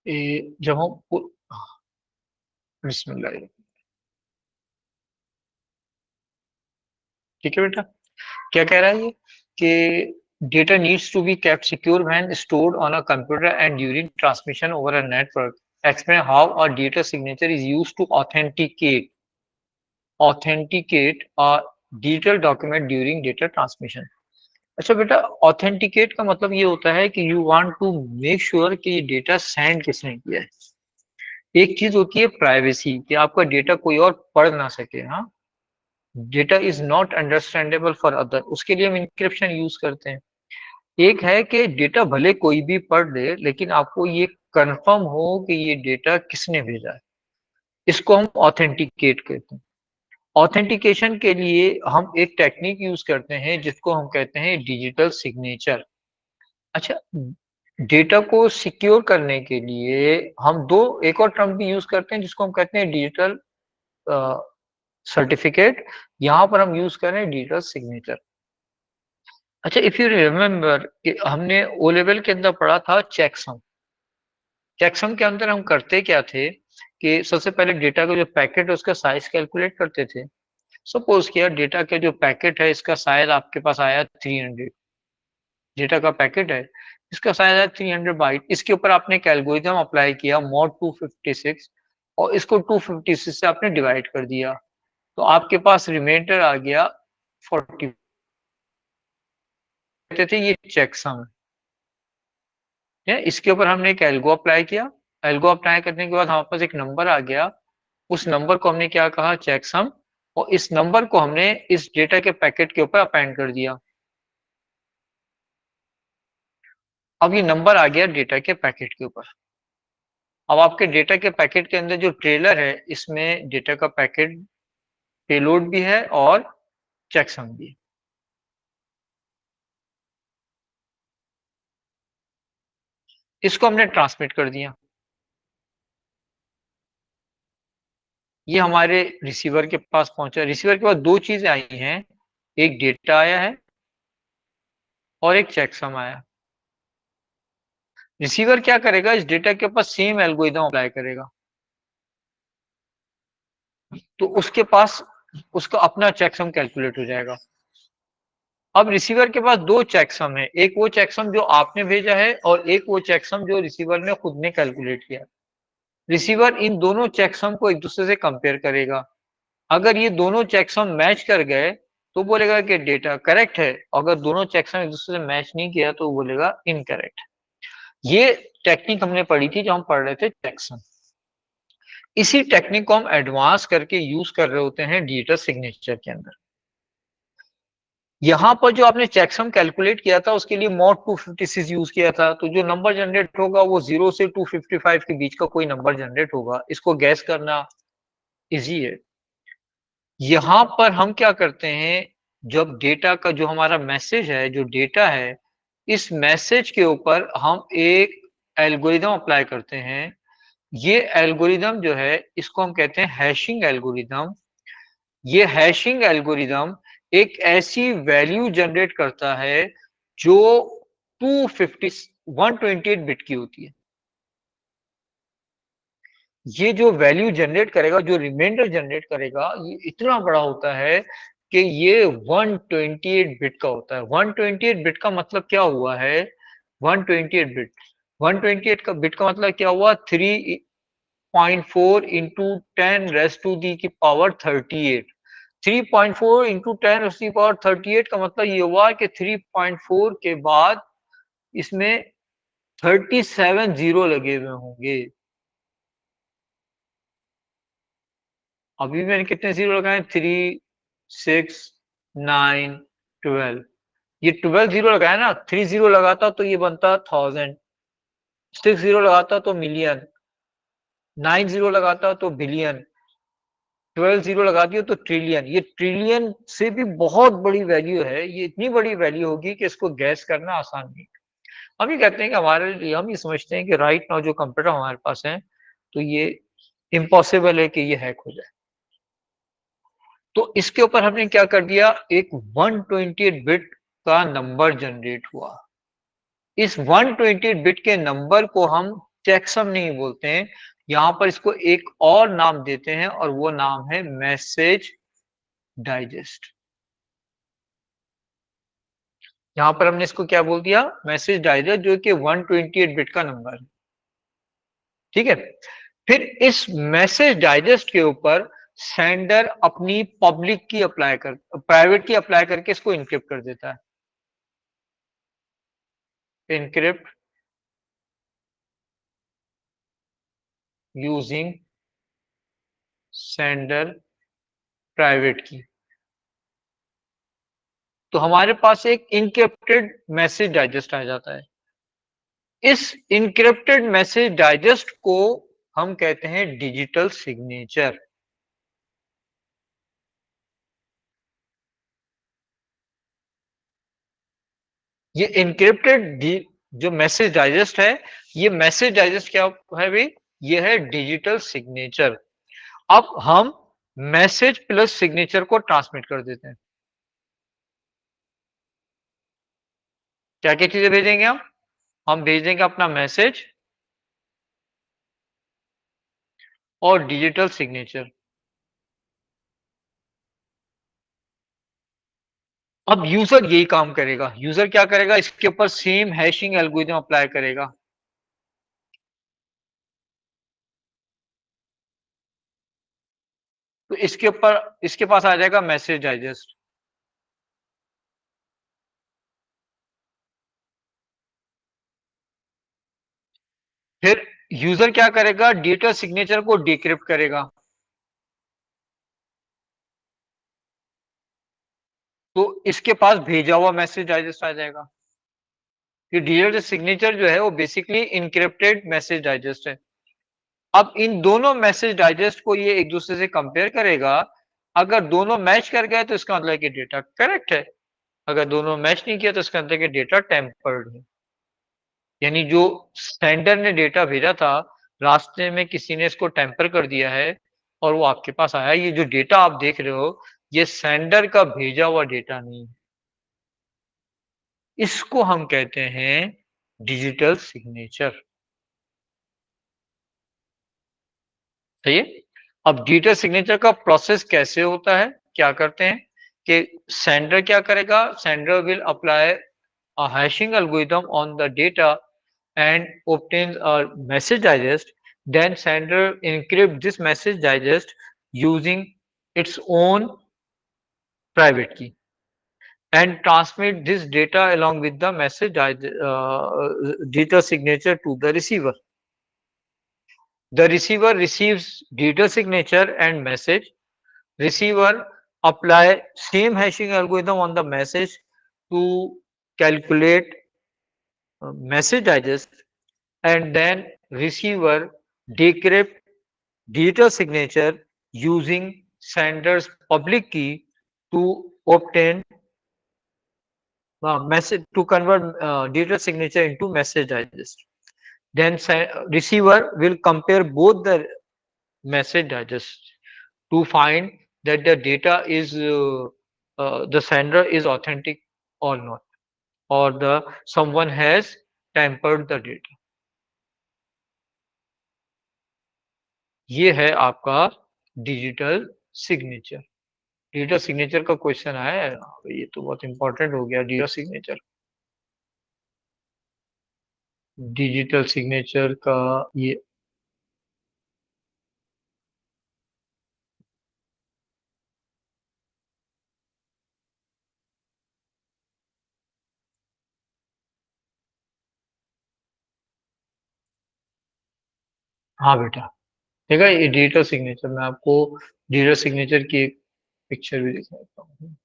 जब हम बिस्मिल्लाह। ठीक है बेटा, क्या कह रहा है ये कि data needs to be kept secure when stored on a computer and during transmission over a network. Explain how a data signature is used to authenticate a digital document during data transmission. अच्छा बेटा, authenticate का मतलब ये होता है कि you want to make sure कि ये डेटा सेंड किसने किया है। एक चीज होती है प्राइवेसी, कि आपका डेटा कोई और पढ़ ना सके। हाँ, data is not understandable for other, उसके लिए हम इंक्रिप्शन यूज करते हैं। एक है कि डेटा भले कोई भी पढ़ ले, लेकिन आपको ये कंफर्म हो कि ये डेटा किसने भेजा है। इसको हम ऑथेंटिकेट कहते हैं। ऑथेंटिकेशन के लिए हम एक टेक्निक यूज करते हैं जिसको हम कहते हैं डिजिटल सिग्नेचर। अच्छा, डेटा को सिक्योर करने के लिए हम दो एक और टर्म भी यूज करते हैं जिसको हम कहते हैं डिजिटल सर्टिफिकेट। यहां पर हम यूज कर रहे हैं डिजिटल सिग्नेचर। अच्छा, इफ यू रिमेम्बर कि हमने ओ लेवल के अंदर पढ़ा था चेकसम। चेकसम के अंदर हम करते क्या थे कि सबसे पहले डेटा का जो पैकेट है उसका साइज कैलकुलेट करते थे। सपोज किया डेटा का जो पैकेट है इसका साइज आपके पास आया 300। डेटा का पैकेट है, इसका साइज है 300 बाइट। इसके ऊपर आपने एक एल्गोरिथम अप्लाई किया मॉड 256, और इसको 256 से आपने डिवाइड कर दिया, तो आपके पास रिमाइंडर आ गया 40। कहते थे ये चेकसम है। इसके ऊपर हमने एक एल्गो अप्लाई किया। एल्गो अप्लाई करने के बाद हमारे पास एक नंबर आ गया। उस नंबर को हमने क्या कहा, चेकसम। और इस नंबर को हमने इस डेटा के पैकेट के ऊपर अपेंड कर दिया। अब ये नंबर आ गया डेटा के पैकेट के ऊपर। अब आपके डेटा के पैकेट के अंदर जो ट्रेलर है, इसमें डेटा का पैकेट पेलोड भी है और चेकसम भी है। इसको हमने ट्रांसमिट कर दिया। ये हमारे रिसीवर के पास पहुंचा। रिसीवर के पास दो चीजें आई हैं, एक डेटा आया है और एक चेकसम आया। रिसीवर क्या करेगा, इस डेटा के ऊपर सेम एल्गोरिथम अप्लाई करेगा, तो उसके पास उसका अपना चेकसम कैलकुलेट हो जाएगा। अब रिसीवर के पास दो चेकसम है, एक वो चेकसम जो आपने भेजा है और एक वो चेकसम जो रिसीवर ने खुद ने कैलकुलेट किया। रिसीवर इन दोनों चेकसम को एक दूसरे से कंपेयर करेगा। अगर ये दोनों चेकसम मैच कर गए तो बोलेगा कि डेटा करेक्ट है, अगर दोनों चेकसम एक दूसरे से मैच नहीं किया तो बोलेगा इनकरेक्ट। ये टेक्निक हमने पढ़ी थी जो हम पढ़ रहे थे चेकसम। इसी टेक्निक को हम एडवांस करके यूज कर रहे होते हैं डिजिटल सिग्नेचर के अंदर। यहां पर जो आपने चेकसम कैलकुलेट किया था उसके लिए मॉड 256 यूज किया था, तो जो नंबर जनरेट होगा वो 0 से 255 के बीच का कोई नंबर जनरेट होगा। इसको गैस करना इजी है। यहां पर हम क्या करते हैं, जब डेटा का जो हमारा मैसेज है, जो डेटा है, इस मैसेज के ऊपर हम एक एल्गोरिदम अप्लाई करते हैं। ये एल्गोरिदम जो है इसको हम कहते हैं हैशिंग एल्गोरिदम। ये हैशिंग एल्गोरिदम एक ऐसी वैल्यू जनरेट करता है जो 250 128 बिट की होती है। ये जो वैल्यू जनरेट करेगा, जो रिमाइंडर जनरेट करेगा, ये इतना बड़ा होता है कि ये 128 बिट का होता है। 128 बिट का मतलब क्या हुआ है, 128 बिट, 128 का बिट का मतलब क्या हुआ, 3.4 इंटू 10⁻�38। 3.4 इंटू 10⁻38 का मतलब ये हुआ कि 3.4 के बाद इसमें 37 जीरो लगे हुए होंगे। अभी मैंने कितने जीरो लगाए, 3, 6, 9, 12। ये 12 जीरो लगाया ना, 3 जीरो लगाता तो ये बनता 1000, 6 जीरो लगाता तो मिलियन, 9 जीरो लगाता तो बिलियन, 12 जीरो लगा दियो तो ट्रिलियन। ये ट्रिलियन से भी बहुत बड़ी वैल्यू है। ये इतनी बड़ी वैल्यू होगी कि इसको गैस करना आसान नहीं। हम ये कहते हैं कि हमारे लिए, हम ये समझते हैं कि राइट नाउ जो कंप्यूटर हमारे पास है, तो ये इम्पॉसिबल है कि ये हैक हो जाए। तो इसके ऊपर हमने क्या कर दिया, एक 128 बिट का नंबर जनरेट हुआ। इस 128 बिट के नंबर को हम चेकसम नहीं बोलते हैं, यहां पर इसको एक और नाम देते हैं और वो नाम है मैसेज डाइजेस्ट। यहां पर हमने इसको क्या बोल दिया, मैसेज डाइजेस्ट, जो कि 128 बिट का नंबर है। ठीक है, फिर इस मैसेज डाइजेस्ट के ऊपर सेंडर अपनी पब्लिक की अप्लाई कर प्राइवेट की अप्लाई करके इसको इनक्रिप्ट कर देता है। इनक्रिप्ट यूजिंग सेंडर प्राइवेट की। तो हमारे पास एक इनक्रिप्टेड मैसेज डाइजेस्ट आ जाता है। इस इनक्रिप्टेड मैसेज डाइजेस्ट को हम कहते हैं डिजिटल सिग्नेचर। ये इनक्रिप्टेड जो मैसेज डाइजेस्ट है, ये मैसेज डाइजेस्ट क्या है भाई, ये है डिजिटल सिग्नेचर। अब हम मैसेज प्लस सिग्नेचर को ट्रांसमिट कर देते हैं। क्या क्या चीजें भेजेंगे हम भेज देंगे अपना मैसेज और डिजिटल सिग्नेचर। अब यूजर यही काम करेगा। यूजर क्या करेगा, इसके ऊपर सेम हैशिंग एल्गोरिथम अप्लाई करेगा। तो इसके ऊपर इसके पास आ जाएगा मैसेज डाइजेस्ट। फिर यूजर क्या करेगा, डिजिटल सिग्नेचर को डिक्रिप्ट करेगा। तो इसके पास भेजा हुआ मैसेज डाइजेस्ट आ जाएगा। कि डिजिटल सिग्नेचर जो है वो बेसिकली इनक्रिप्टेड मैसेज डाइजेस्ट है। अब इन दोनों मैसेज डाइजेस्ट को ये एक दूसरे से कंपेयर करेगा। अगर दोनों मैच कर गए तो इसका मतलब कि डेटा करेक्ट है। अगर दोनों मैच नहीं किया तो इसका मतलब कि डेटा टेम्पर्ड है। यानी जो सेंडर ने डेटा भेजा था, रास्ते में किसी ने इसको टेम्पर कर दिया है और वो आपके पास आया। ये जो डेटा आप देख रहे हो, ये सेंडर का भेजा हुआ डेटा नहीं है। इसको हम कहते हैं डिजिटल सिग्नेचर। सही है। अब डिजिटल सिग्नेचर का प्रोसेस कैसे होता है, क्या करते हैं कि सेंडर क्या करेगा, sender will apply a hashing algorithm on the data and obtains a message digest. Then sender encrypt this message digest using its own private key and transmit this data along with the message digital signature to the receiver. The receiver receives digital signature and message. Receiver apply same hashing algorithm on the message to calculate message digest, and then receiver decrypt digital signature using sender's public key to obtain message to convert digital signature into message digest. Then receiver will compare both the message digest to find that the data is the sender is authentic or not, or the someone has tampered the data. ये है आपका digital signature. Digital signature का question आया है, ये तो बहुत important हो गया डिजिटल सिग्नेचर। डिजिटल सिग्नेचर का ये, हाँ बेटा, देखा ये डिजिटल सिग्नेचर। मैं आपको डिजिटल सिग्नेचर की एक पिक्चर भी दिखा देता हूँ।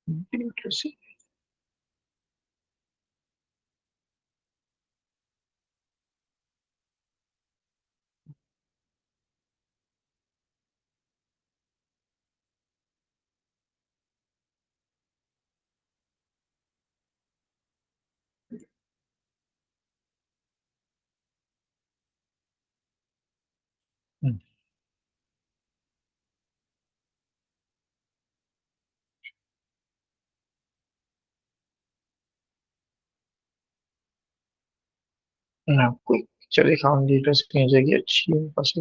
Digital signature. ना कोई। चलिए काम डिटेल्स की जगह अच्छी है बस।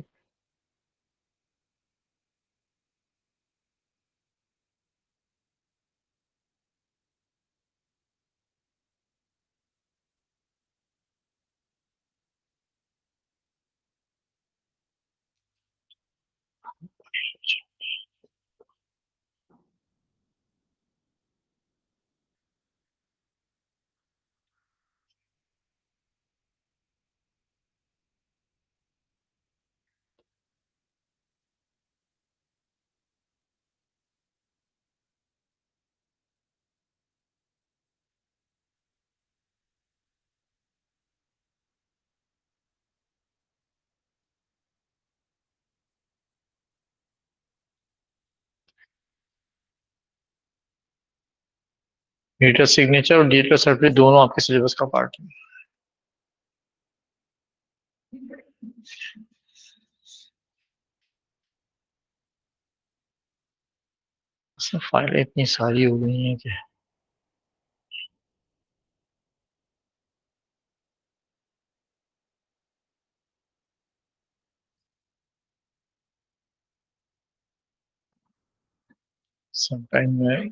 डिजिटल सिग्नेचर और डिजिटल सर्टिफिकेट दोनों आपके सिलेबस का पार्ट है। उसमें फाइलें इतनी सारी हो गई हैं कि समटाइम में।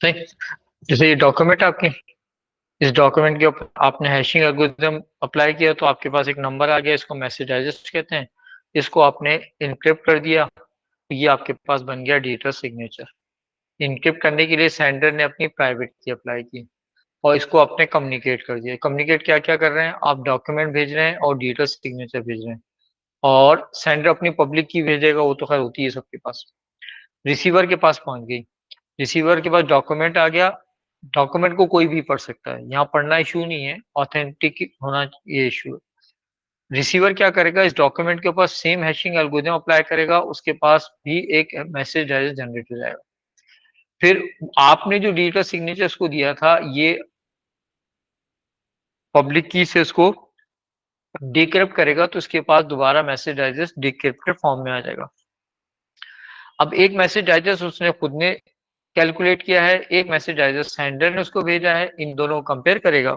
नहीं, जैसे ये डॉक्यूमेंट आपके, इस डॉक्यूमेंट के ऊपर आपने हैशिंग एल्गोरिथम अप्लाई किया तो आपके पास एक नंबर आ गया, इसको मैसेज डाइजेस्ट कहते हैं। इसको आपने इनक्रिप्ट कर दिया तो ये आपके पास बन गया डिजिटल सिग्नेचर। इनक्रिप्ट करने के लिए सेंडर ने अपनी प्राइवेट की अप्लाई की और इसको आपने कम्युनिकेट कर दिया। कम्युनिकेट क्या क्या कर रहे हैं आप, डॉक्यूमेंट भेज रहे हैं और डिजिटल सिग्नेचर भेज रहे हैं। और सेंडर अपनी पब्लिक की भेजेगा, वो तो खैर होती है सबके पास। रिसीवर के पास पहुंच गई, रिसीवर के पास डॉक्यूमेंट आ गया। डॉक्यूमेंट को कोई भी पढ़ सकता है, यहाँ पढ़ना इशू नहीं है, ऑथेंटिक होना ये इशू है। रिसीवर क्या करेगा, इस डॉक्यूमेंट के ऊपर सेम हैशिंग एल्गोरिथम अप्लाई करेगा, उसके पास भी एक मैसेज जनरेट हो जाएगा। फिर आपने जो डिजिटल सिग्नेचर उसको दिया था, ये पब्लिक की से उसको डिक्रिप्ट करेगा तो उसके पास दोबारा मैसेज डाइजेस्ट डिक्रिप्टेड फॉर्म में आ जाएगा। अब एक मैसेज डाइजेस्ट उसने खुद ने कैलकुलेट किया है, एक मैसेज डाइजेस्ट सेंडर ने उसको भेजा है, इन दोनों को कंपेयर करेगा।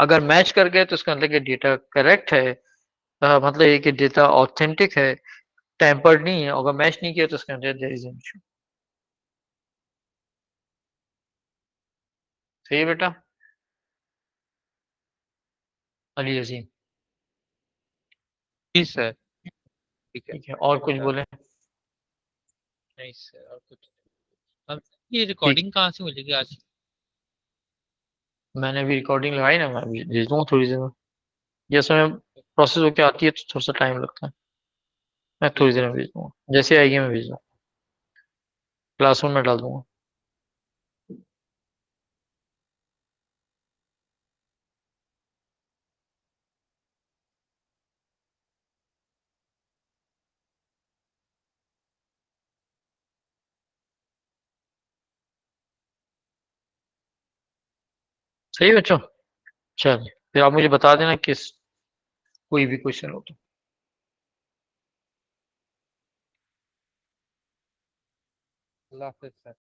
अगर मैच कर गए तो उसका मतलब कि डेटा करेक्ट है, मतलब ये कि डेटा ऑथेंटिक है, टेम्पर्ड नहीं है। अगर मैच नहीं किया तो उसका मतलब देयर इज एन इशू। सही है बेटा। अली अजीम। जी सर। ठीक है। ठीक है, और कुछ बता। बोले? नहीं सर, और कुछ अब ये ठीक। रिकॉर्डिंग कहाँ से मिलेगी आज? मैंने अभी रिकॉर्डिंग लगाई ना, मैं अभी भेज दूंगा थोड़ी देर में। जैसे मैं प्रोसेस होके आती है तो थोड़ा सा टाइम लगता है। मैं थोड़ी ठीक देर है। में भेज दूंगा, जैसे आएगी मैं भेज दूंगा। क्लासरूम में डाल दूंगा। सही है बच्चों। चल फिर आप मुझे बता देना किस कोई भी क्वेश्चन हो तो। अल्लाह हाफिज़ सर।